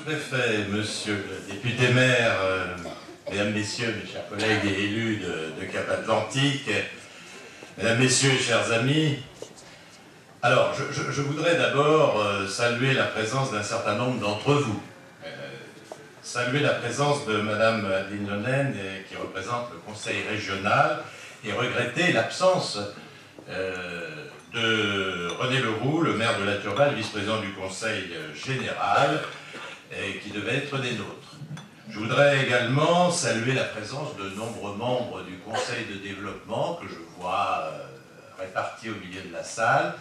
sous-préfet, monsieur le député-maire, mesdames, messieurs, mes chers collègues et élus de Cap-Atlantique, mesdames, messieurs, chers amis, alors je voudrais d'abord saluer la présence d'un certain nombre d'entre vous. Saluer la présence de madame Adeline Lonen, qui représente le conseil régional, et regretter l'absence de René Leroux, le maire de La Turballe, vice-président du conseil général, qui devait être des nôtres. Je voudrais également saluer la présence de nombreux membres du conseil de développement que je vois répartis au milieu de la salle.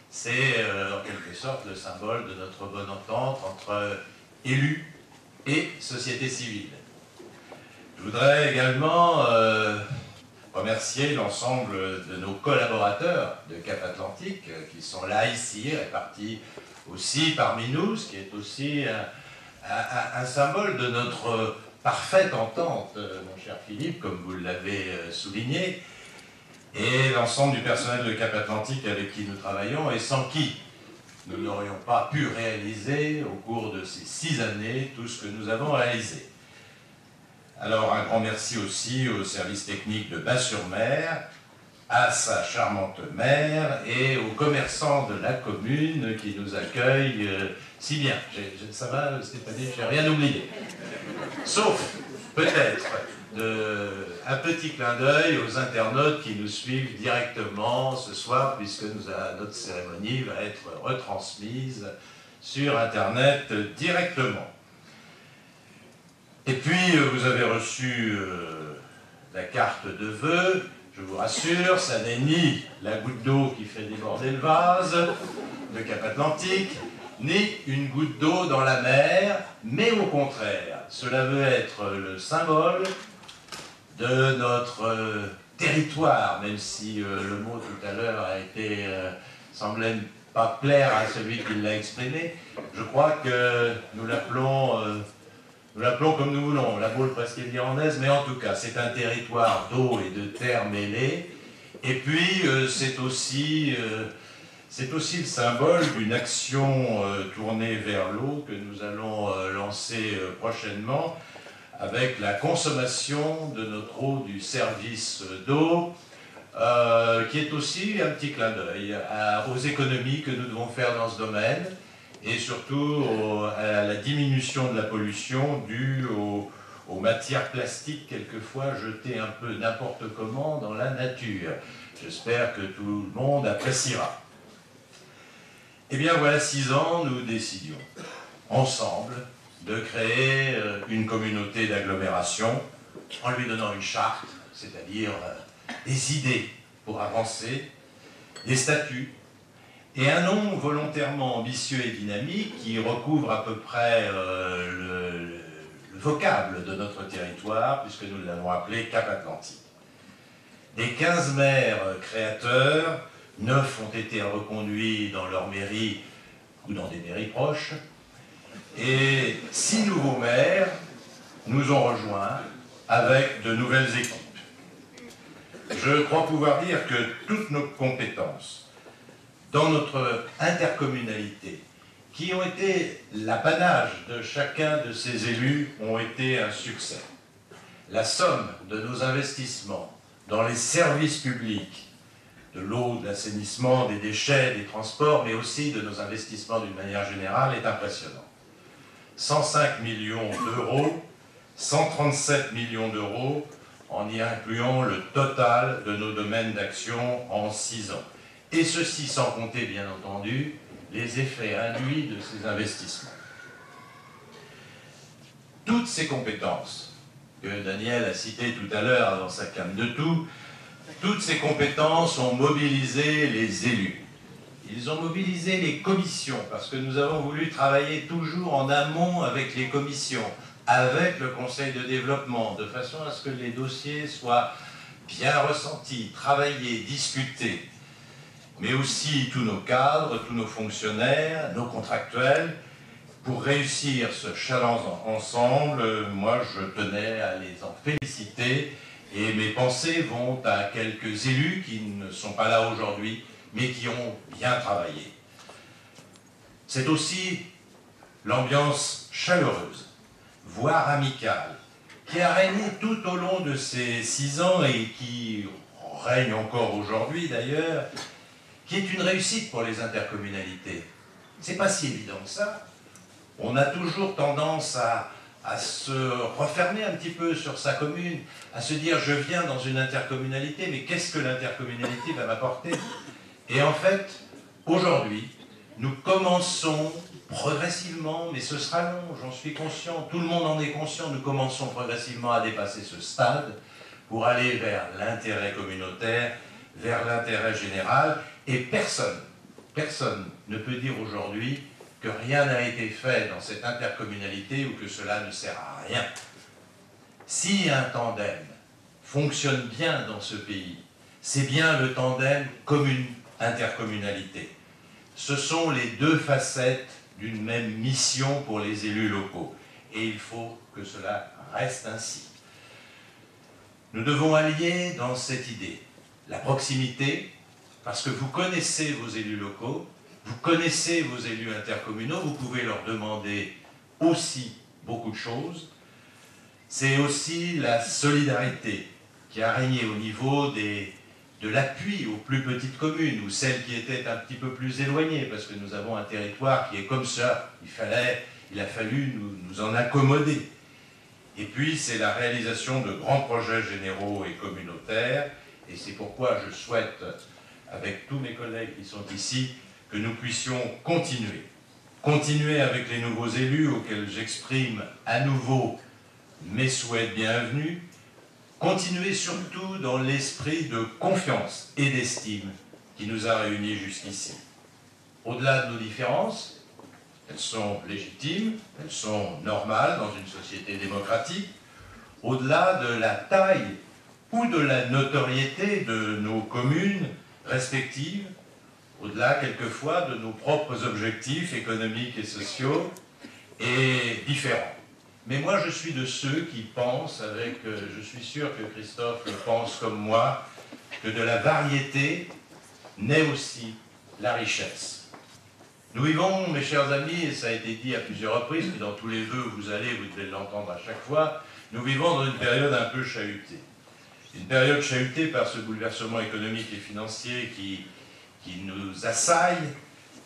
C'est en quelque sorte le symbole de notre bonne entente entre élus et société civile. Je voudrais également remercier l'ensemble de nos collaborateurs de Cap-Atlantique qui sont là, ici, répartis aussi parmi nous, ce qui est aussi un symbole de notre parfaite entente, mon cher Philippe, comme vous l'avez souligné, et l'ensemble du personnel de Cap-Atlantique avec qui nous travaillons et sans qui nous n'aurions pas pu réaliser au cours de ces 6 années tout ce que nous avons réalisé. Alors un grand merci aussi au service technique de Bas-sur-Mer, à sa charmante mère et aux commerçants de la commune qui nous accueillent si bien. Ça va Stéphanie, je n'ai rien oublié. Sauf peut-être un petit clin d'œil aux internautes qui nous suivent directement ce soir, puisque notre cérémonie va être retransmise sur Internet directement. Et puis, vous avez reçu la carte de vœux. Je vous rassure, ça n'est ni la goutte d'eau qui fait déborder le vase de Cap-Atlantique, ni une goutte d'eau dans la mer, mais au contraire, cela veut être le symbole de notre territoire, même si le mot tout à l'heure a été, semblait pas plaire à celui qui l'a exprimé. Je crois que nous l'appelons comme nous voulons, la Baule presque irlandaise, mais en tout cas, c'est un territoire d'eau et de terre mêlées. Et puis, c'est aussi le symbole d'une action tournée vers l'eau que nous allons lancer prochainement avec la consommation de notre eau du service d'eau, qui est aussi un petit clin d'œil aux économies que nous devons faire dans ce domaine, et surtout à la diminution de la pollution due aux matières plastiques quelquefois jetées un peu n'importe comment dans la nature. J'espère que tout le monde appréciera. Eh bien voilà 6 ans, nous décidions ensemble de créer une communauté d'agglomération en lui donnant une charte, c'est-à-dire des idées pour avancer, des statuts, et un nom volontairement ambitieux et dynamique qui recouvre à peu près le vocable de notre territoire, puisque nous l'avons appelé Cap-Atlantique. Des 15 maires créateurs, 9 ont été reconduits dans leur mairie ou dans des mairies proches, et 6 nouveaux maires nous ont rejoints avec de nouvelles équipes. Je crois pouvoir dire que toutes nos compétences dans notre intercommunalité, qui ont été l'apanage de chacun de ces élus, ont été un succès. La somme de nos investissements dans les services publics, de l'eau, de l'assainissement, des déchets, des transports, mais aussi de nos investissements d'une manière générale, est impressionnante. 105 millions d'euros, 137 millions d'euros, en y incluant le total de nos domaines d'action en 6 ans. Et ceci sans compter, bien entendu, les effets induits de ces investissements. Toutes ces compétences que Daniel a citées tout à l'heure dans sa came de tout, toutes ces compétences ont mobilisé les élus. Ils ont mobilisé les commissions, parce que nous avons voulu travailler toujours en amont avec les commissions, avec le conseil de développement, de façon à ce que les dossiers soient bien ressentis, travaillés, discutés, mais aussi tous nos cadres, tous nos fonctionnaires, nos contractuels. Pour réussir ce challenge ensemble, moi je tenais à les en féliciter, et mes pensées vont à quelques élus qui ne sont pas là aujourd'hui, mais qui ont bien travaillé. C'est aussi l'ambiance chaleureuse, voire amicale, qui a régné tout au long de ces 6 ans et qui règne encore aujourd'hui d'ailleurs, qui est une réussite pour les intercommunalités. C'est pas si évident que ça. On a toujours tendance à se refermer un petit peu sur sa commune, à se dire je viens dans une intercommunalité, mais qu'est-ce que l'intercommunalité va m'apporter? Et en fait, aujourd'hui, nous commençons progressivement, mais ce sera long, j'en suis conscient, tout le monde en est conscient, nous commençons progressivement à dépasser ce stade pour aller vers l'intérêt communautaire, vers l'intérêt général, et personne ne peut dire aujourd'hui que rien n'a été fait dans cette intercommunalité ou que cela ne sert à rien. Si un tandem fonctionne bien dans ce pays, c'est bien le tandem commune-intercommunalité. Ce sont les deux facettes d'une même mission pour les élus locaux. Et il faut que cela reste ainsi. Nous devons allier dans cette idée la proximité, parce que vous connaissez vos élus locaux, vous connaissez vos élus intercommunaux, vous pouvez leur demander aussi beaucoup de choses. C'est aussi la solidarité qui a régné au niveau de l'appui aux plus petites communes, ou celles qui étaient un petit peu plus éloignées, parce que nous avons un territoire qui est comme ça. Il a fallu nous en accommoder. Et puis, c'est la réalisation de grands projets généraux et communautaires, et c'est pourquoi je souhaite, avec tous mes collègues qui sont ici, que nous puissions continuer avec les nouveaux élus auxquels j'exprime à nouveau mes souhaits de bienvenue, continuer surtout dans l'esprit de confiance et d'estime qui nous a réunis jusqu'ici. Au-delà de nos différences, elles sont légitimes, elles sont normales dans une société démocratique, au-delà de la taille ou de la notoriété de nos communes respectives, au-delà quelquefois de nos propres objectifs économiques et sociaux, et différents. Mais moi je suis de ceux qui pensent, je suis sûr que Christophe le pense comme moi, que de la variété naît aussi la richesse. Nous vivons, mes chers amis, et ça a été dit à plusieurs reprises, mais dans tous les vœux vous devez l'entendre à chaque fois, nous vivons dans une période un peu chahutée. Une période chahutée par ce bouleversement économique et financier qui nous assaille,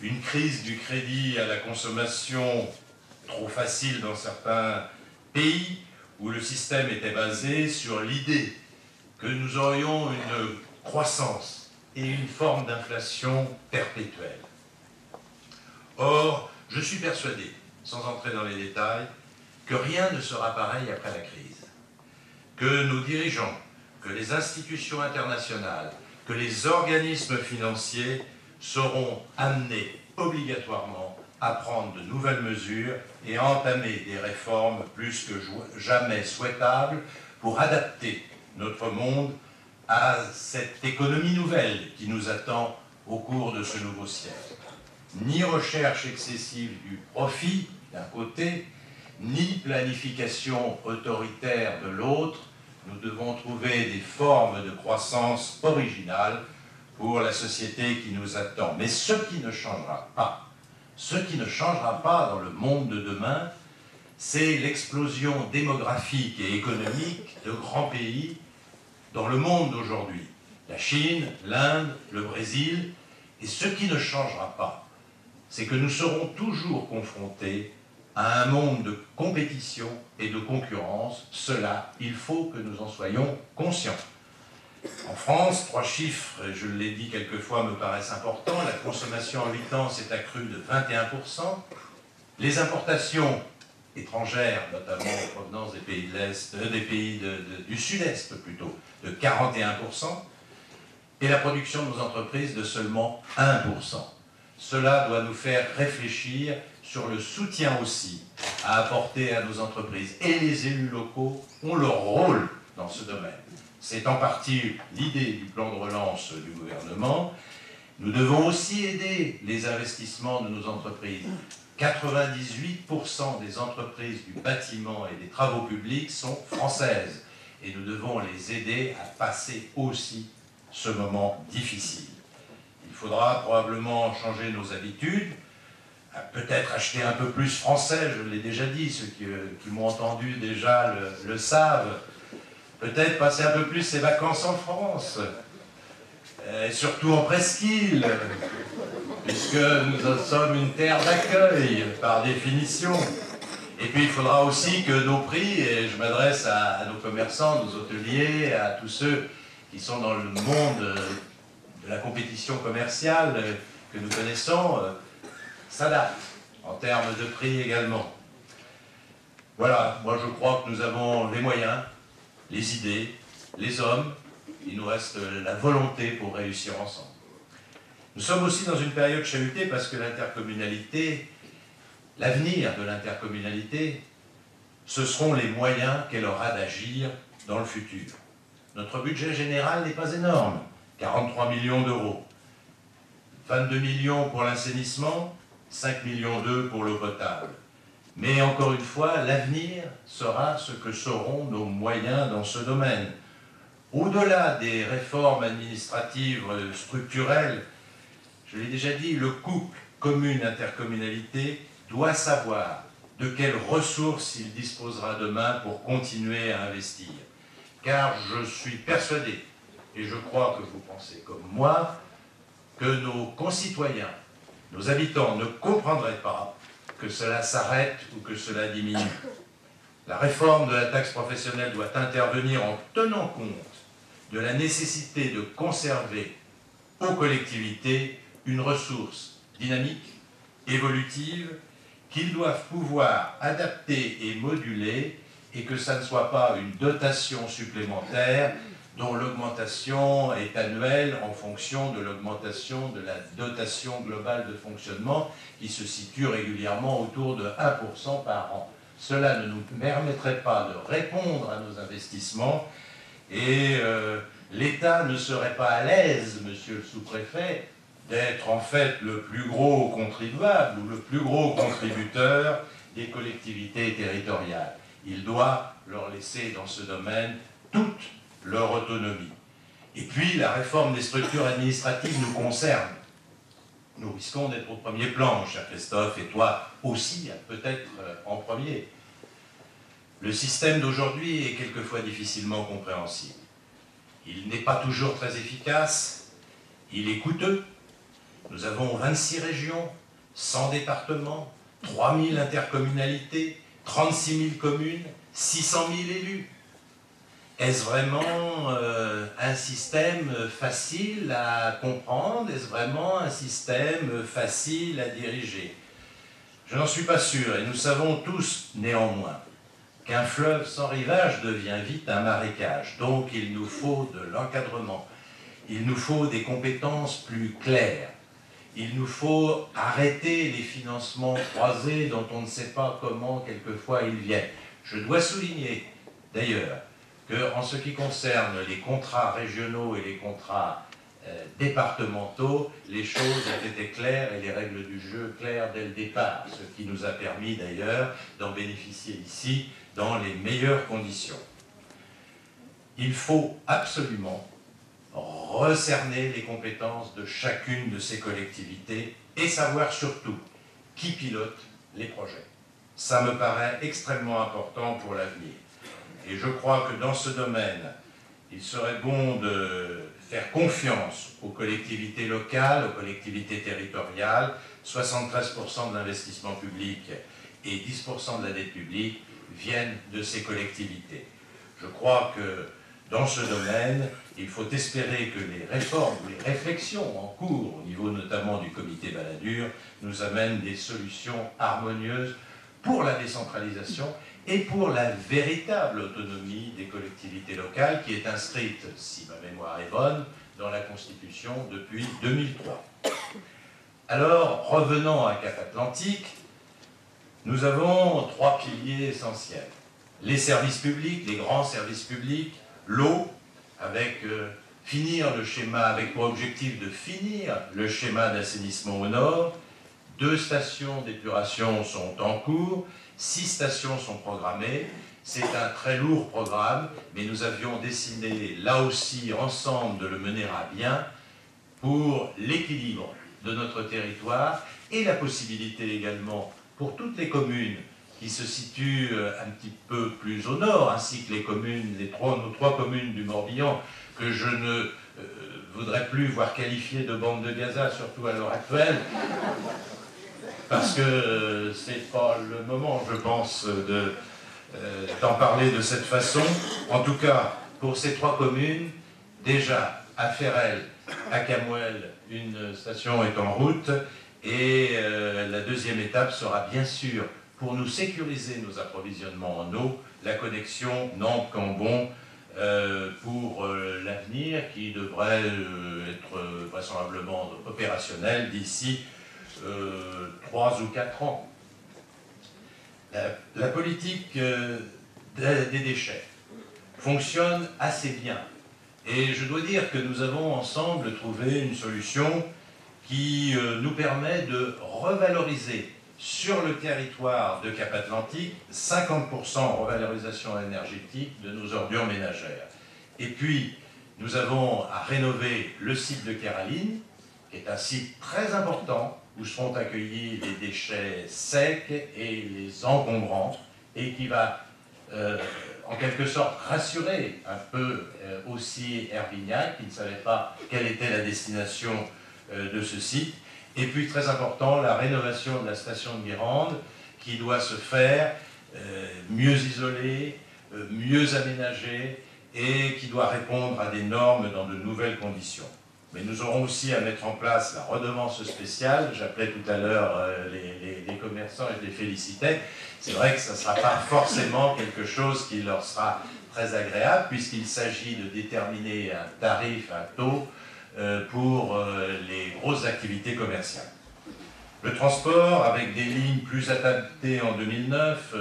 une crise du crédit à la consommation trop facile dans certains pays où le système était basé sur l'idée que nous aurions une croissance et une forme d'inflation perpétuelle. Or, je suis persuadé, sans entrer dans les détails, que rien ne sera pareil après la crise, que nos dirigeants, que les institutions internationales, que les organismes financiers seront amenés obligatoirement à prendre de nouvelles mesures et à entamer des réformes plus que jamais souhaitables pour adapter notre monde à cette économie nouvelle qui nous attend au cours de ce nouveau siècle. Ni recherche excessive du profit d'un côté, ni planification autoritaire de l'autre, nous devons trouver des formes de croissance originales pour la société qui nous attend. Mais ce qui ne changera pas dans le monde de demain, c'est l'explosion démographique et économique de grands pays dans le monde d'aujourd'hui. La Chine, l'Inde, le Brésil. Et ce qui ne changera pas, c'est que nous serons toujours confrontés à un monde de compétition et de concurrence. Cela, il faut que nous en soyons conscients. En France, 3 chiffres, et je l'ai dit quelquefois, me paraissent importants. La consommation en 8 ans s'est accrue de 21%. Les importations étrangères, notamment en provenance des pays de l'Est, du Sud-Est plutôt, de 41%. Et la production de nos entreprises de seulement 1%. Cela doit nous faire réfléchir sur le soutien aussi à apporter à nos entreprises. Et les élus locaux ont leur rôle dans ce domaine. C'est en partie l'idée du plan de relance du gouvernement. Nous devons aussi aider les investissements de nos entreprises. 98% des entreprises du bâtiment et des travaux publics sont françaises. Et nous devons les aider à passer aussi ce moment difficile. Il faudra probablement changer nos habitudes, peut-être acheter un peu plus français, je l'ai déjà dit, ceux qui m'ont entendu déjà le savent. Peut-être passer un peu plus ses vacances en France, et surtout en presqu'île, puisque nous sommes une terre d'accueil, par définition. Et puis il faudra aussi que nos prix, et je m'adresse à nos commerçants, nos hôteliers, à tous ceux qui sont dans le monde de la compétition commerciale que nous connaissons, s'adaptent en termes de prix également. Voilà, moi je crois que nous avons les moyens, les idées, les hommes, il nous reste la volonté pour réussir ensemble. Nous sommes aussi dans une période chahutée parce que l'intercommunalité, l'avenir de l'intercommunalité, ce seront les moyens qu'elle aura d'agir dans le futur. Notre budget général n'est pas énorme, 43 millions d'euros. 22 millions pour l'assainissement, 5 millions d'euros pour l'eau potable. Mais encore une fois, l'avenir sera ce que seront nos moyens dans ce domaine. Au-delà des réformes administratives structurelles, je l'ai déjà dit, le couple commune-intercommunalité doit savoir de quelles ressources il disposera demain pour continuer à investir. Car je suis persuadé, et je crois que vous pensez comme moi, que nos concitoyens, nos habitants ne comprendraient pas que cela s'arrête ou que cela diminue. La réforme de la taxe professionnelle doit intervenir en tenant compte de la nécessité de conserver aux collectivités une ressource dynamique, évolutive, qu'ils doivent pouvoir adapter et moduler, et que ça ne soit pas une dotation supplémentaire dont l'augmentation est annuelle en fonction de l'augmentation de la dotation globale de fonctionnement qui se situe régulièrement autour de 1% par an. Cela ne nous permettrait pas de répondre à nos investissements et l'État ne serait pas à l'aise, monsieur le sous-préfet, d'être en fait le plus gros contribuable ou le plus gros contributeur des collectivités territoriales. Il doit leur laisser dans ce domaine toute leur autonomie. Et puis la réforme des structures administratives nous concerne. Nous risquons d'être au premier plan, cher Christophe, et toi aussi, peut-être en premier. Le système d'aujourd'hui est quelquefois difficilement compréhensible. Il n'est pas toujours très efficace, il est coûteux. Nous avons 26 régions, 100 départements, 3000 intercommunalités, 36 000 communes, 600 000 élus. Est-ce vraiment un système facile à comprendre? Est-ce vraiment un système facile à diriger? Je n'en suis pas sûr, et nous savons tous néanmoins qu'un fleuve sans rivage devient vite un marécage. Donc il nous faut de l'encadrement, il nous faut des compétences plus claires, il nous faut arrêter les financements croisés dont on ne sait pas comment quelquefois ils viennent. Je dois souligner d'ailleurs qu'en ce qui concerne les contrats régionaux et les contrats départementaux, les choses ont été claires et les règles du jeu claires dès le départ, ce qui nous a permis d'ailleurs d'en bénéficier ici dans les meilleures conditions. Il faut absolument recerner les compétences de chacune de ces collectivités et savoir surtout qui pilote les projets. Ça me paraît extrêmement important pour l'avenir. Et je crois que dans ce domaine, il serait bon de faire confiance aux collectivités locales, aux collectivités territoriales. 73% de l'investissement public et 10% de la dette publique viennent de ces collectivités. Je crois que dans ce domaine, il faut espérer que les réformes ou les réflexions en cours, au niveau notamment du comité Balladur, nous amènent des solutions harmonieuses pour la décentralisation et pour la véritable autonomie des collectivités locales qui est inscrite, si ma mémoire est bonne, dans la Constitution depuis 2003. Alors, revenons à Cap-Atlantique, nous avons 3 piliers essentiels. Les services publics, les grands services publics, l'eau, avec finir le schéma, avec pour objectif de finir le schéma d'assainissement au nord. 2 stations d'épuration sont en cours, 6 stations sont programmées. C'est un très lourd programme, mais nous avions décidé là aussi ensemble de le mener à bien pour l'équilibre de notre territoire et la possibilité également pour toutes les communes qui se situent un petit peu plus au nord, ainsi que les communes, nos trois communes du Morbihan, que je ne voudrais plus voir qualifiées de bande de Gaza, surtout à l'heure actuelle, parce que c'est pas le moment, je pense, d'en parler de cette façon. En tout cas, pour ces trois communes, déjà à Ferrel, à Camouel, une station est en route, et la deuxième étape sera bien sûr, pour nous sécuriser nos approvisionnements en eau, la connexion Nantes-Cambon pour l'avenir, qui devrait être vraisemblablement opérationnel d'ici 3 ou 4 ans. La politique des déchets fonctionne assez bien. Et je dois dire que nous avons ensemble trouvé une solution qui nous permet de revaloriser sur le territoire de Cap-Atlantique 50% revalorisation énergétique de nos ordures ménagères. Et puis, nous avons à rénover le site de Kéraline, qui est un site très important, où seront accueillis les déchets secs et les encombrants, et qui va en quelque sorte rassurer un peu aussi Herbignac, qui ne savait pas quelle était la destination de ce site. Et puis très important, la rénovation de la station de Guérande, qui doit se faire mieux isolée, mieux aménagée, et qui doit répondre à des normes dans de nouvelles conditions. Mais nous aurons aussi à mettre en place la redevance spéciale. J'appelais tout à l'heure les commerçants et je les félicitais. C'est vrai que ça ne sera pas forcément quelque chose qui leur sera très agréable, puisqu'il s'agit de déterminer un tarif, un taux, pour les grosses activités commerciales. Le transport, avec des lignes plus adaptées en 2009,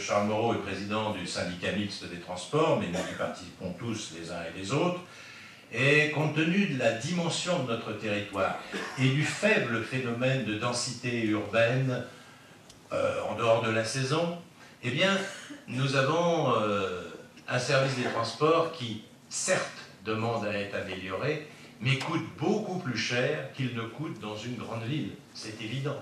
Charles Moreau est président du syndicat mixte des transports, mais nous y participons tous les uns et les autres. Et compte tenu de la dimension de notre territoire et du faible phénomène de densité urbaine en dehors de la saison, eh bien, nous avons un service des transports qui, certes, demande à être amélioré, mais coûte beaucoup plus cher qu'il ne coûte dans une grande ville, c'est évident.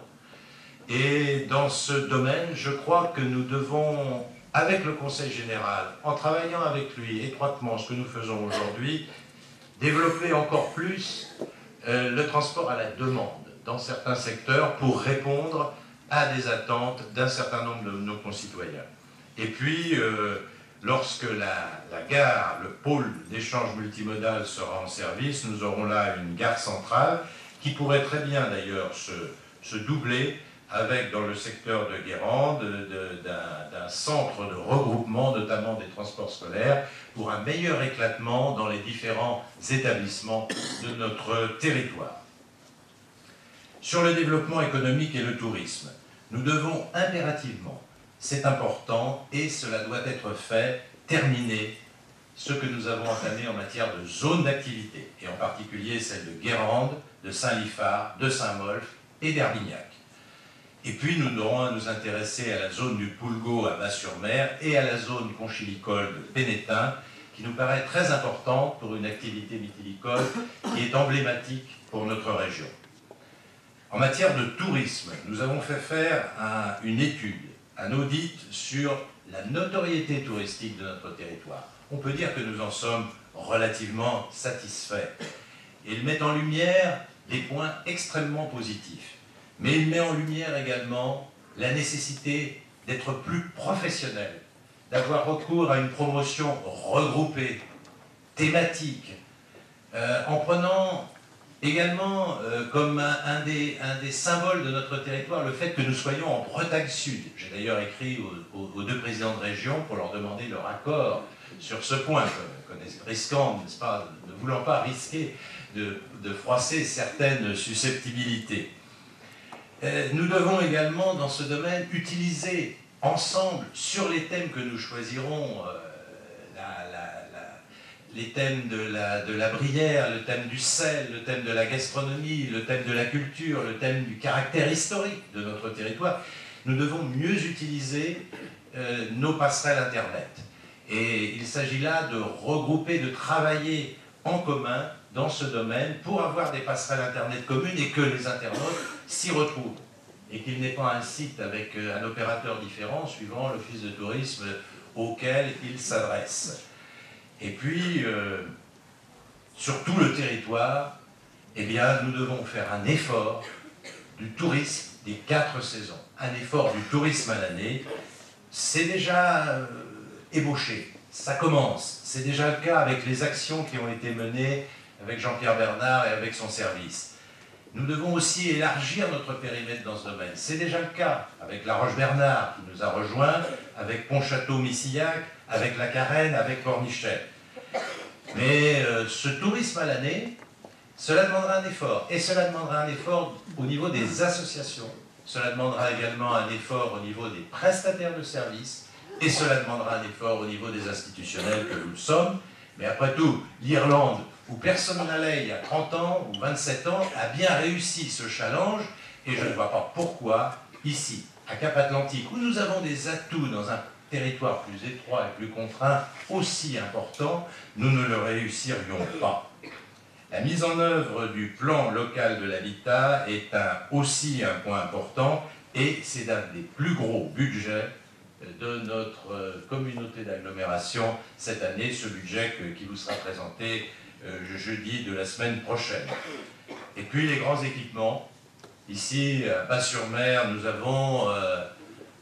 Et dans ce domaine, je crois que nous devons, avec le Conseil général, en travaillant avec lui étroitement, ce que nous faisons aujourd'hui, développer encore plus le transport à la demande dans certains secteurs pour répondre à des attentes d'un certain nombre de nos concitoyens. Et puis, lorsque la gare, le pôle d'échange multimodal sera en service, nous aurons là une gare centrale qui pourrait très bien d'ailleurs se doubler avec, dans le secteur de Guérande, d'un centre de regroupement, notamment des transports scolaires, pour un meilleur éclatement dans les différents établissements de notre territoire. Sur le développement économique et le tourisme, nous devons impérativement, c'est important et cela doit être fait, terminer ce que nous avons entamé en matière de zones d'activité, et en particulier celle de Guérande, de Saint-Liphard, de Saint-Molf et d'Herbignac. Et puis nous devrons nous intéresser à la zone du Poulgau à Bas-sur-Mer et à la zone conchilicole de Pénétin, qui nous paraît très importante pour une activité vitilicole qui est emblématique pour notre région. En matière de tourisme, nous avons fait faire une étude, un audit sur la notoriété touristique de notre territoire. On peut dire que nous en sommes relativement satisfaits. Il met en lumière des points extrêmement positifs. Mais il met en lumière également la nécessité d'être plus professionnel, d'avoir recours à une promotion regroupée, thématique, en prenant également comme un des symboles de notre territoire le fait que nous soyons en Bretagne Sud. J'ai d'ailleurs écrit aux deux présidents de région pour leur demander leur accord sur ce point, risquant, n'est-ce pas, ne voulant pas risquer de froisser certaines susceptibilités. Nous devons également, dans ce domaine, utiliser ensemble, sur les thèmes que nous choisirons, les thèmes de la Brière, le thème du sel, le thème de la gastronomie, le thème de la culture, le thème du caractère historique de notre territoire, nous devons mieux utiliser nos passerelles Internet. Et il s'agit là de regrouper, de travailler en commun dans ce domaine pour avoir des passerelles Internet communes et que les internautes s'y retrouvent. et qu'il n'est pas un site avec un opérateur différent suivant l'office de tourisme auquel il s'adresse. Et puis, sur tout le territoire, eh bien, nous devons faire un effort du tourisme des 4 saisons. Un effort du tourisme à l'année, c'est déjà ébauché, ça commence. C'est déjà le cas avec les actions qui ont été menées avec Jean-Pierre Bernard et avec son service. Nous devons aussi élargir notre périmètre dans ce domaine. C'est déjà le cas avec La Roche-Bernard qui nous a rejoints, avec Pontchâteau-Missillac, avec La Carène, avec Pornichet. Mais ce tourisme à l'année, cela demandera un effort. Et cela demandera un effort au niveau des associations. Cela demandera également un effort au niveau des prestataires de services. Et cela demandera un effort au niveau des institutionnels que nous sommes. Mais après tout, l'Irlande, où personne n'allait il y a 30 ans ou 27 ans, a bien réussi ce challenge. Et je ne vois pas pourquoi, ici, à Cap-Atlantique, où nous avons des atouts dans un territoire plus étroit et plus contraint, aussi important, nous ne le réussirions pas. La mise en œuvre du plan local de l'habitat est aussi un point important et c'est un des plus gros budgets de notre communauté d'agglomération cette année, ce budget qui vous sera présenté jeudi de la semaine prochaine. Et puis les grands équipements. Ici, à Bas-sur-Mer, nous avons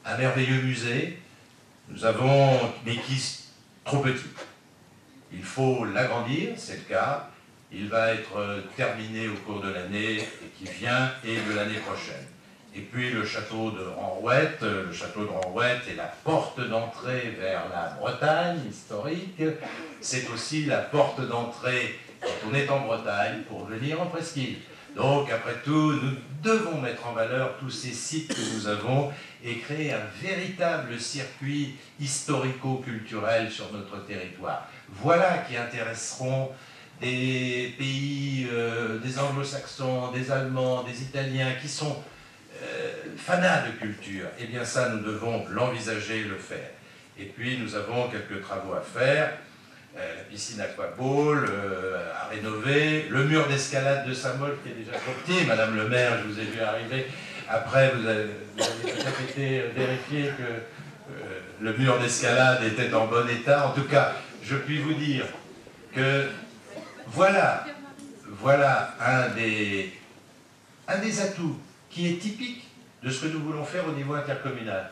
un merveilleux musée, mais qui est trop petit. Il faut l'agrandir, c'est le cas. Il va être terminé au cours de l'année qui vient et de l'année prochaine. Et puis le château de Ranrouette est la porte d'entrée vers la Bretagne historique. C'est aussi la porte d'entrée quand on est en Bretagne pour venir en presqu'île. Donc après tout, nous devons mettre en valeur tous ces sites que nous avons et créer un véritable circuit historico-culturel sur notre territoire. Voilà qui intéresseront des pays, des anglo-saxons, des allemands, des italiens qui sont fanats de culture. Eh bien ça, nous devons l'envisager et le faire. Et puis nous avons quelques travaux à faire. La piscine aquaball à rénover, le mur d'escalade de Saint-Molf qui est déjà trop petit. Madame le maire, je vous ai vu arriver. Après, vous avez peut-être été vérifié que le mur d'escalade était en bon état. En tout cas, je puis vous dire que voilà un des atouts qui est typique de ce que nous voulons faire au niveau intercommunal.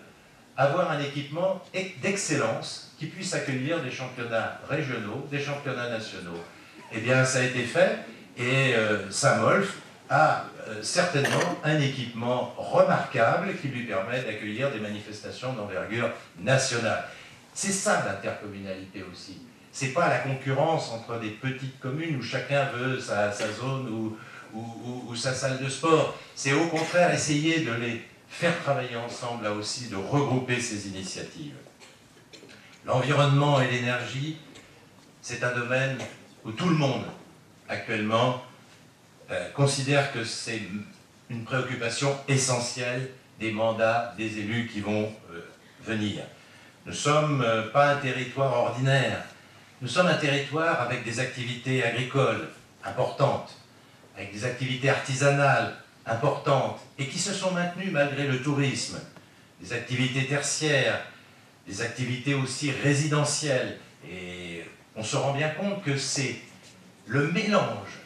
Avoir un équipement d'excellence qui puisse accueillir des championnats régionaux, des championnats nationaux. Eh bien, ça a été fait et Saint-Molf a certainement un équipement remarquable qui lui permet d'accueillir des manifestations d'envergure nationale. C'est ça l'intercommunalité aussi. C'est pas la concurrence entre des petites communes où chacun veut sa zone ou sa salle de sport. C'est au contraire essayer de les faire travailler ensemble, là aussi, de regrouper ces initiatives. L'environnement et l'énergie, c'est un domaine où tout le monde, actuellement, considère que c'est une préoccupation essentielle des mandats des élus qui vont venir. Nous ne sommes pas un territoire ordinaire, nous sommes un territoire avec des activités agricoles importantes, avec des activités artisanales importantes, et qui se sont maintenues malgré le tourisme, des activités tertiaires, des activités aussi résidentielles. Et on se rend bien compte que c'est le mélange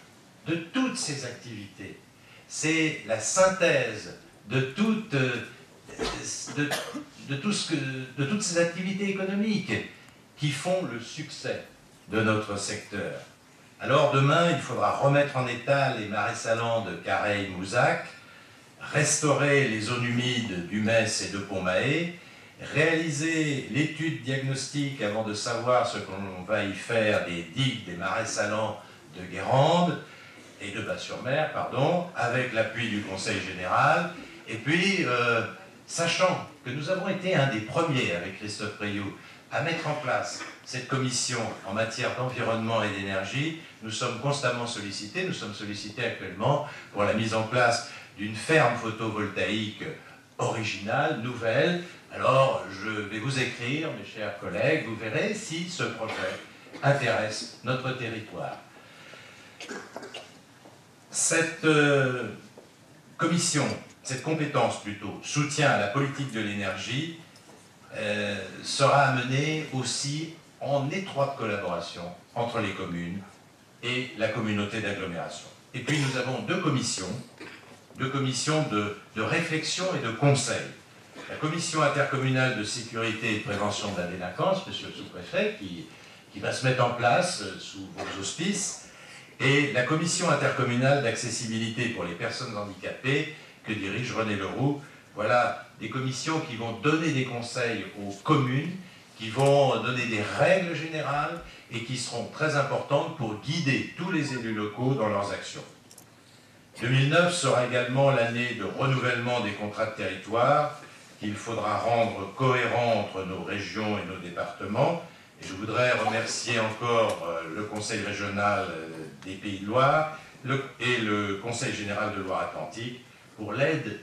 de toutes ces activités, c'est la synthèse de toutes ces activités économiques qui font le succès de notre secteur. Alors demain, il faudra remettre en état les marais salants de Careil-Mouzac, restaurer les zones humides du Metz et de Pont-Mahé, réaliser l'étude diagnostique avant de savoir ce qu'on va y faire des digues des marais salants de Guérande et de Bas-sur-Mer, pardon, avec l'appui du Conseil général. Et puis, sachant que nous avons été un des premiers, avec Christophe Priou, à mettre en place cette commission en matière d'environnement et d'énergie, nous sommes constamment sollicités. Nous sommes sollicités actuellement pour la mise en place d'une ferme photovoltaïque originale, nouvelle. Alors, je vais vous écrire, mes chers collègues, vous verrez si ce projet intéresse notre territoire. Cette commission cette compétence plutôt, soutien à la politique de l'énergie, sera amenée aussi en étroite collaboration entre les communes et la communauté d'agglomération. Et puis nous avons deux commissions de réflexion et de conseil. La commission intercommunale de sécurité et de prévention de la délinquance, monsieur le sous-préfet, qui va se mettre en place sous vos auspices, et la commission intercommunale d'accessibilité pour les personnes handicapées que dirige René Leroux. Voilà des commissions qui vont donner des conseils aux communes, qui vont donner des règles générales et qui seront très importantes pour guider tous les élus locaux dans leurs actions. 2009 sera également l'année de renouvellement des contrats de territoire qu'il faudra rendre cohérents entre nos régions et nos départements. Et je voudrais remercier encore le Conseil régional des Pays de Loire et le Conseil général de Loire-Atlantique pour l'aide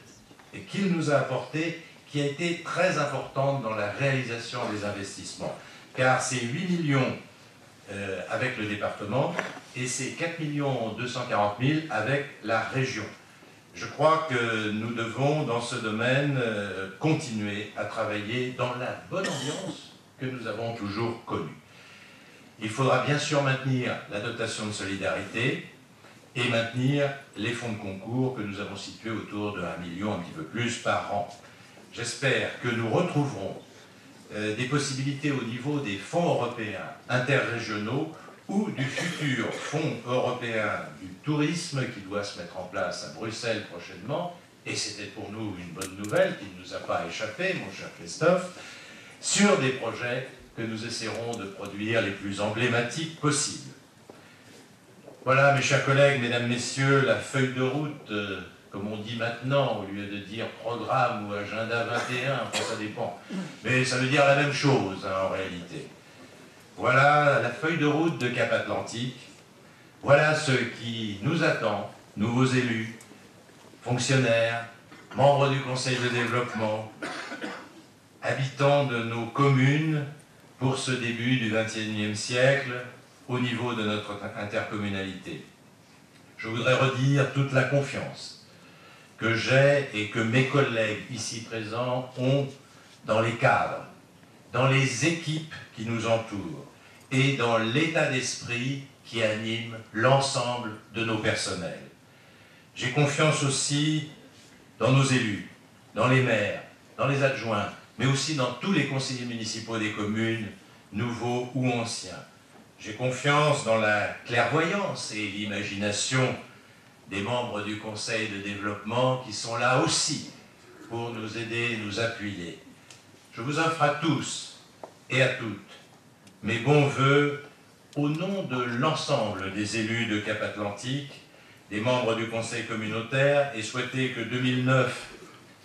qu'il nous a apportée, qui a été très importante dans la réalisation des investissements. Car c'est 8 millions avec le département et c'est 4 240 000 avec la région. Je crois que nous devons, dans ce domaine, continuer à travailler dans la bonne ambiance que nous avons toujours connue. Il faudra bien sûr maintenir la dotation de solidarité et maintenir les fonds de concours que nous avons situés autour de 1 million, un petit peu plus par an. J'espère que nous retrouverons des possibilités au niveau des fonds européens interrégionaux ou du futur Fonds européen du tourisme qui doit se mettre en place à Bruxelles prochainement, et c'était pour nous une bonne nouvelle qui ne nous a pas échappé, mon cher Christophe, sur des projets que nous essaierons de produire les plus emblématiques possibles. Voilà, mes chers collègues, mesdames, messieurs, la feuille de route, comme on dit maintenant, au lieu de dire programme ou agenda 21, enfin, ça dépend. Mais ça veut dire la même chose, hein, en réalité. Voilà la feuille de route de Cap Atlantique. Voilà ce qui nous attend, nouveaux élus, fonctionnaires, membres du Conseil de développement, habitants de nos communes pour ce début du XXIe siècle au niveau de notre intercommunalité. Je voudrais redire toute la confiance que j'ai et que mes collègues ici présents ont dans les cadres, dans les équipes qui nous entourent et dans l'état d'esprit qui anime l'ensemble de nos personnels. J'ai confiance aussi dans nos élus, dans les maires, dans les adjoints, mais aussi dans tous les conseillers municipaux des communes, nouveaux ou anciens. J'ai confiance dans la clairvoyance et l'imagination des membres du Conseil de développement qui sont là aussi pour nous aider, nous appuyer. Je vous offre à tous et à toutes mes bons voeux au nom de l'ensemble des élus de Cap Atlantique, des membres du Conseil communautaire, et souhaiter que 2009,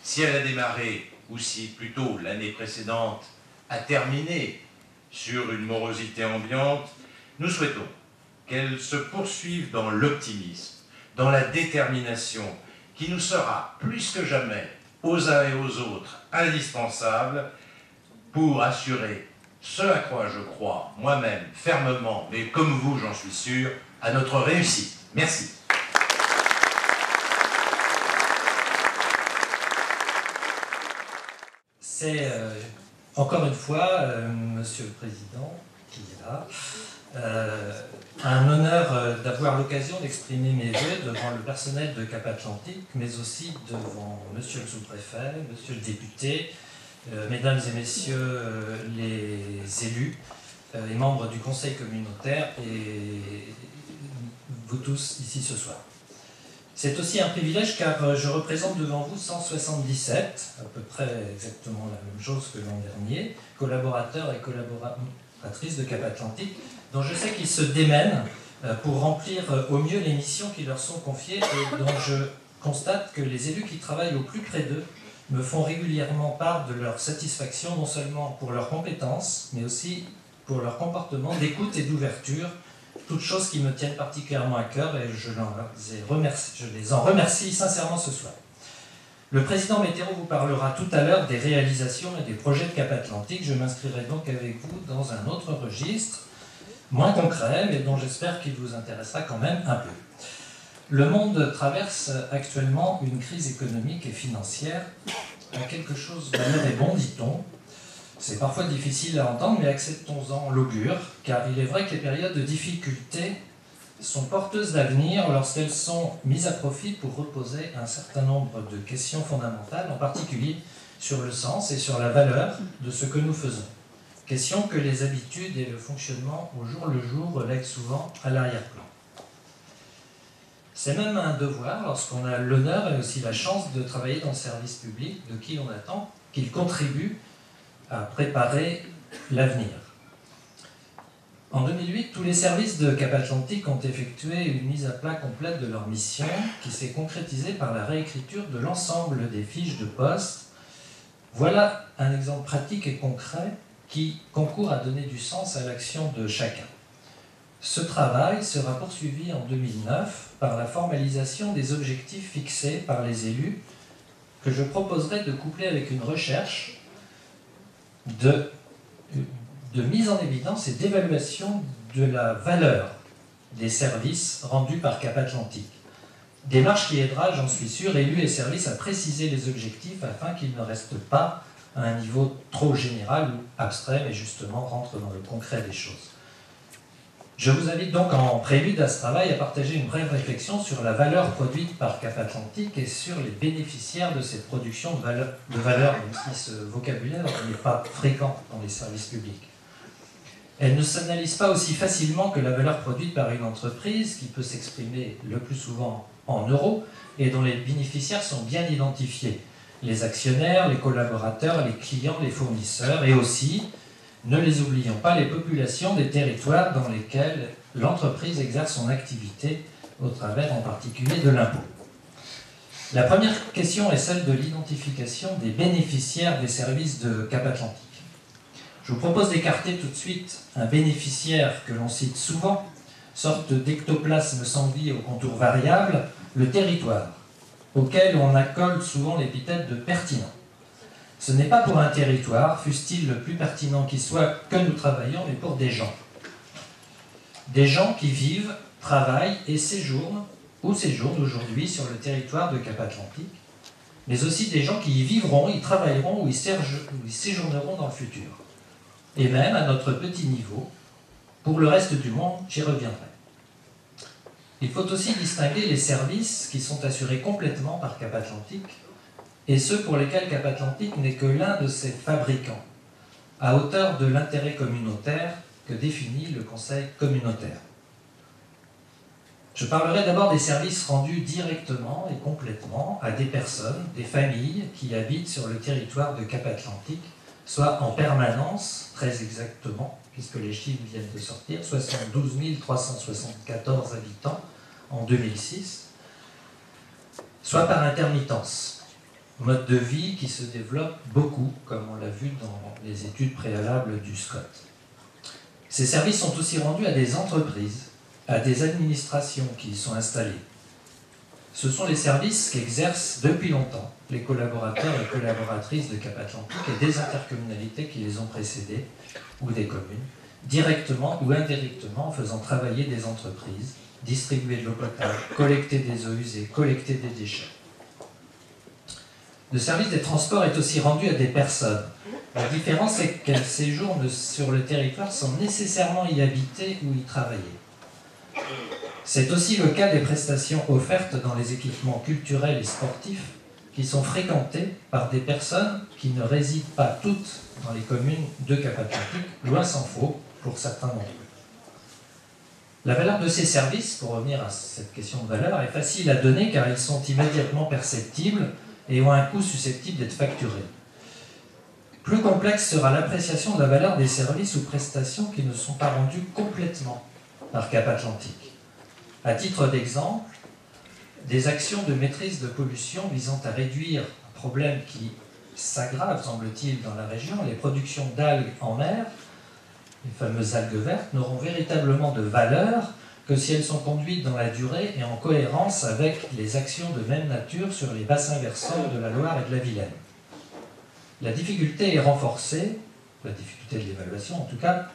si elle a démarré, ou si plutôt l'année précédente a terminé sur une morosité ambiante, nous souhaitons qu'elle se poursuive dans l'optimisme, dans la détermination, qui nous sera plus que jamais, aux uns et aux autres, indispensable pour assurer ce à quoi je crois moi-même fermement, mais comme vous, j'en suis sûr, à notre réussite. Merci. C'est encore une fois, Monsieur le Président, qui est là, un honneur d'avoir l'occasion d'exprimer mes vœux devant le personnel de Cap Atlantique, mais aussi devant Monsieur le Sous-préfet, Monsieur le député, Mesdames et Messieurs les élus et membres du Conseil communautaire et vous tous ici ce soir. C'est aussi un privilège car je représente devant vous 177, à peu près exactement la même chose que l'an dernier, collaborateurs et collaboratrices de Cap Atlantique, dont je sais qu'ils se démènent pour remplir au mieux les missions qui leur sont confiées et dont je constate que les élus qui travaillent au plus près d'eux me font régulièrement part de leur satisfaction, non seulement pour leurs compétences, mais aussi pour leur comportement d'écoute et d'ouverture, toutes choses qui me tiennent particulièrement à cœur et je les en remercie sincèrement ce soir. Le président Météro vous parlera tout à l'heure des réalisations et des projets de Cap Atlantique. Je m'inscrirai donc avec vous dans un autre registre, moins concret, mais dont j'espère qu'il vous intéressera quand même un peu. Le monde traverse actuellement une crise économique et financière à quelque chose d'ailleurs est bon, dit-on. C'est parfois difficile à entendre, mais acceptons-en l'augure, car il est vrai que les périodes de difficulté sont porteuses d'avenir lorsqu'elles sont mises à profit pour reposer un certain nombre de questions fondamentales, en particulier sur le sens et sur la valeur de ce que nous faisons. Questions que les habitudes et le fonctionnement au jour le jour relèguent souvent à l'arrière-plan. C'est même un devoir lorsqu'on a l'honneur et aussi la chance de travailler dans le service public, de qui on attend qu'il contribue à préparer l'avenir. En 2008, tous les services de Cap Atlantique ont effectué une mise à plat complète de leur mission qui s'est concrétisée par la réécriture de l'ensemble des fiches de poste. Voilà un exemple pratique et concret qui concourt à donner du sens à l'action de chacun. Ce travail sera poursuivi en 2009 par la formalisation des objectifs fixés par les élus que je proposerai de coupler avec une recherche de mise en évidence et d'évaluation de la valeur des services rendus par Cap Atlantique. Démarche qui aidera, j'en suis sûr, élus et services à préciser les objectifs afin qu'ils ne restent pas à un niveau trop général ou abstrait, mais justement rentrent dans le concret des choses. Je vous invite donc en prélude à ce travail à partager une brève réflexion sur la valeur produite par Cap Atlantique et sur les bénéficiaires de cette production de valeur, même si ce vocabulaire n'est pas fréquent dans les services publics. Elle ne s'analyse pas aussi facilement que la valeur produite par une entreprise qui peut s'exprimer le plus souvent en euros et dont les bénéficiaires sont bien identifiés. Les actionnaires, les collaborateurs, les clients, les fournisseurs et aussi, ne les oublions pas, les populations des territoires dans lesquels l'entreprise exerce son activité au travers en particulier de l'impôt. La première question est celle de l'identification des bénéficiaires des services de Cap Atlantique. Je vous propose d'écarter tout de suite un bénéficiaire que l'on cite souvent, sorte d'ectoplasme sans vie au contour variable, le territoire, auquel on accole souvent l'épithète de pertinent. Ce n'est pas pour un territoire, fût-il le plus pertinent qui soit, que nous travaillons, mais pour des gens. Des gens qui vivent, travaillent et séjournent aujourd'hui sur le territoire de Cap Atlantique, mais aussi des gens qui y vivront, y travailleront ou y séjourneront dans le futur. Et même, à notre petit niveau, pour le reste du monde, j'y reviendrai. Il faut aussi distinguer les services qui sont assurés complètement par Cap Atlantique et ceux pour lesquels Cap Atlantique n'est que l'un de ses fabricants, à hauteur de l'intérêt communautaire que définit le Conseil communautaire. Je parlerai d'abord des services rendus directement et complètement à des personnes, des familles qui habitent sur le territoire de Cap Atlantique, soit en permanence, très exactement, puisque les chiffres viennent de sortir, 72 374 habitants en 2006, soit par intermittence. Mode de vie qui se développe beaucoup, comme on l'a vu dans les études préalables du SCOT. Ces services sont aussi rendus à des entreprises, à des administrations qui y sont installées. Ce sont les services qu'exercent depuis longtemps les collaborateurs et collaboratrices de Cap Atlantique et des intercommunalités qui les ont précédés, ou des communes, directement ou indirectement en faisant travailler des entreprises, distribuer de l'eau potable, collecter des eaux usées, collecter des déchets. Le service des transports est aussi rendu à des personnes. La différence est qu'elles séjournent sur le territoire sans nécessairement y habiter ou y travailler. C'est aussi le cas des prestations offertes dans les équipements culturels et sportifs qui sont fréquentés par des personnes qui ne résident pas toutes dans les communes de Cap Atlantique, loin s'en faut pour certains d'entre eux. La valeur de ces services, pour revenir à cette question de valeur, est facile à donner car ils sont immédiatement perceptibles et ont un coût susceptible d'être facturé. Plus complexe sera l'appréciation de la valeur des services ou prestations qui ne sont pas rendus complètement par Cap Atlantique. À titre d'exemple, des actions de maîtrise de pollution visant à réduire un problème qui s'aggrave, semble-t-il, dans la région, les productions d'algues en mer, les fameuses algues vertes, n'auront véritablement de valeur que si elles sont conduites dans la durée et en cohérence avec les actions de même nature sur les bassins versants de la Loire et de la Vilaine. La difficulté est renforcée, la difficulté de l'évaluation en tout cas,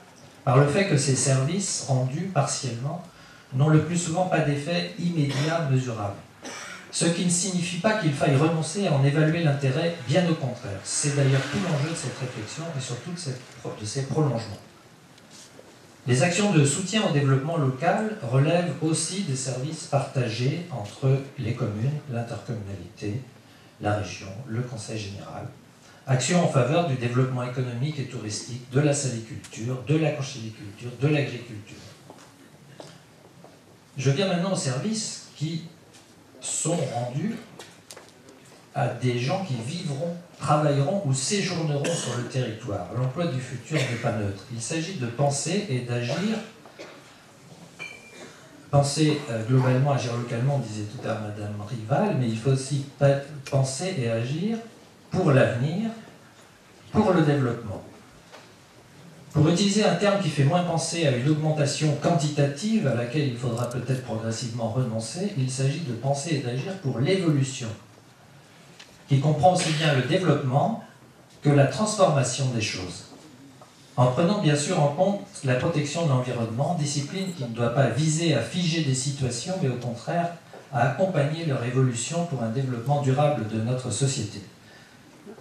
par le fait que ces services rendus partiellement n'ont le plus souvent pas d'effet immédiat mesurable. Ce qui ne signifie pas qu'il faille renoncer à en évaluer l'intérêt, bien au contraire. C'est d'ailleurs tout l'enjeu de cette réflexion et surtout de ses prolongements. Les actions de soutien au développement local relèvent aussi des services partagés entre les communes, l'intercommunalité, la région, le conseil général. Actions en faveur du développement économique et touristique, de la saliculture, de la conchyliculture, de l'agriculture. Je viens maintenant aux services qui sont rendus à des gens qui vivront, travailleront ou séjourneront sur le territoire. L'emploi du futur n'est pas neutre. Il s'agit de penser et d'agir. Penser globalement, agir localement, disait tout à l'heure Madame Rival, mais il faut aussi penser et agir pour l'avenir, pour le développement. Pour utiliser un terme qui fait moins penser à une augmentation quantitative à laquelle il faudra peut-être progressivement renoncer, il s'agit de penser et d'agir pour l'évolution, qui comprend aussi bien le développement que la transformation des choses, en prenant bien sûr en compte la protection de l'environnement, discipline qui ne doit pas viser à figer des situations, mais au contraire à accompagner leur évolution pour un développement durable de notre société.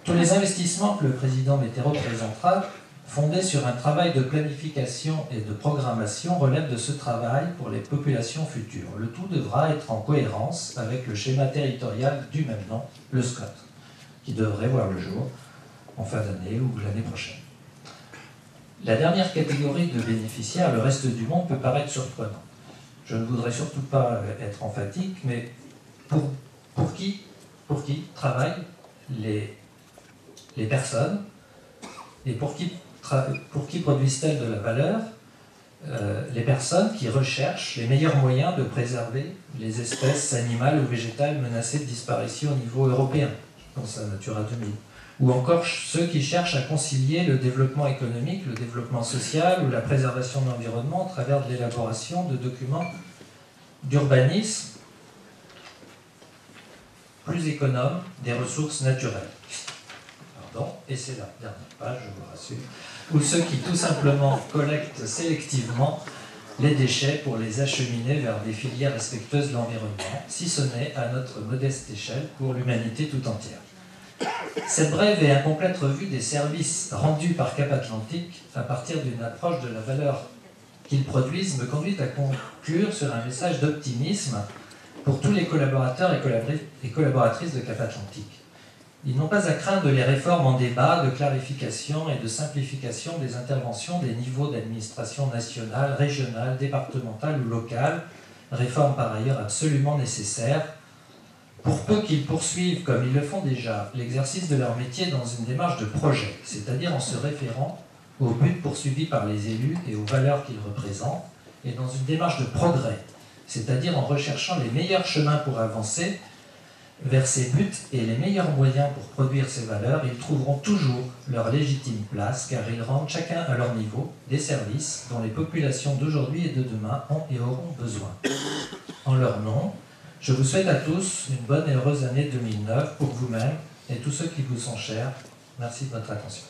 Tous les investissements que le président Métaireau présentera, fondés sur un travail de planification et de programmation, relèvent de ce travail pour les populations futures. Le tout devra être en cohérence avec le schéma territorial du même nom, le SCOT, qui devrait voir le jour en fin d'année ou l'année prochaine. La dernière catégorie de bénéficiaires, le reste du monde, peut paraître surprenant. Je ne voudrais surtout pas être emphatique, mais pour qui travaillent les personnes et pour qui produisent-elles de la valeur? Les personnes qui recherchent les meilleurs moyens de préserver les espèces animales ou végétales menacées de disparition au niveau européen, je pense à Natura 2000, ou encore ceux qui cherchent à concilier le développement économique, le développement social ou la préservation de l'environnement à travers de l'élaboration de documents d'urbanisme plus économes des ressources naturelles. Pardon, et c'est la dernière page, je vous rassure. Ou ceux qui tout simplement collectent sélectivement les déchets pour les acheminer vers des filières respectueuses de l'environnement, si ce n'est à notre modeste échelle pour l'humanité tout entière. Cette brève et incomplète revue des services rendus par Cap Atlantique à partir d'une approche de la valeur qu'ils produisent me conduit à conclure sur un message d'optimisme pour tous les collaborateurs et collaboratrices de Cap Atlantique. Ils n'ont pas à craindre les réformes en débat, de clarification et de simplification des interventions des niveaux d'administration nationale, régionale, départementale ou locale, réformes par ailleurs absolument nécessaires, pour peu qu'ils poursuivent, comme ils le font déjà, l'exercice de leur métier dans une démarche de projet, c'est-à-dire en se référant aux buts poursuivis par les élus et aux valeurs qu'ils représentent, et dans une démarche de progrès, c'est-à-dire en recherchant les meilleurs chemins pour avancer vers ces buts et les meilleurs moyens pour produire ces valeurs, ils trouveront toujours leur légitime place, car ils rendent chacun à leur niveau des services dont les populations d'aujourd'hui et de demain ont et auront besoin. En leur nom, je vous souhaite à tous une bonne et heureuse année 2009 pour vous-même et tous ceux qui vous sont chers. Merci de votre attention.